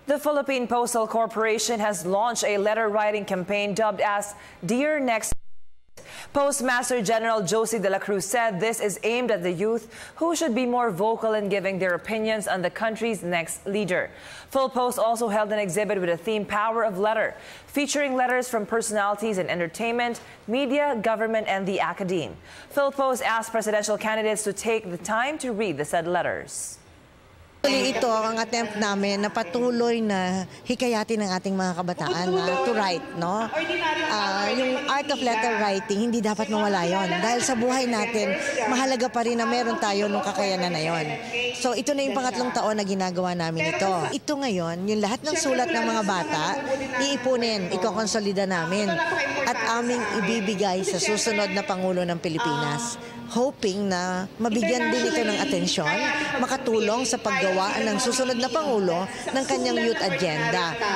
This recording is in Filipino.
The Philippine Postal Corporation has launched a letter-writing campaign dubbed as Dear Next. Postmaster General Josie de la Cruz said this is aimed at the youth who should be more vocal in giving their opinions on the country's next leader. PhilPost also held an exhibit with a theme Power of Letter, featuring letters from personalities in entertainment, media, government, and the academe. PhilPost asked presidential candidates to take the time to read the said letters. Ito ang attempt namin na patuloy na hikayatin ng ating mga kabataan na to write, no? Yung art of letter writing, hindi dapat mawala yon. Dahil sa buhay natin, mahalaga pa rin na meron tayo nung kakayanan na yon. So ito na yung pangatlong taon na ginagawa namin ito. Ito ngayon, yung lahat ng sulat ng mga bata, iipunin, ikokonsolida namin at aming ibibigay sa susunod na Pangulo ng Pilipinas. Hoping na mabigyan din ito ng atensyon, makatulong sa paggawa ng susunod na Pangulo ng kanyang youth agenda.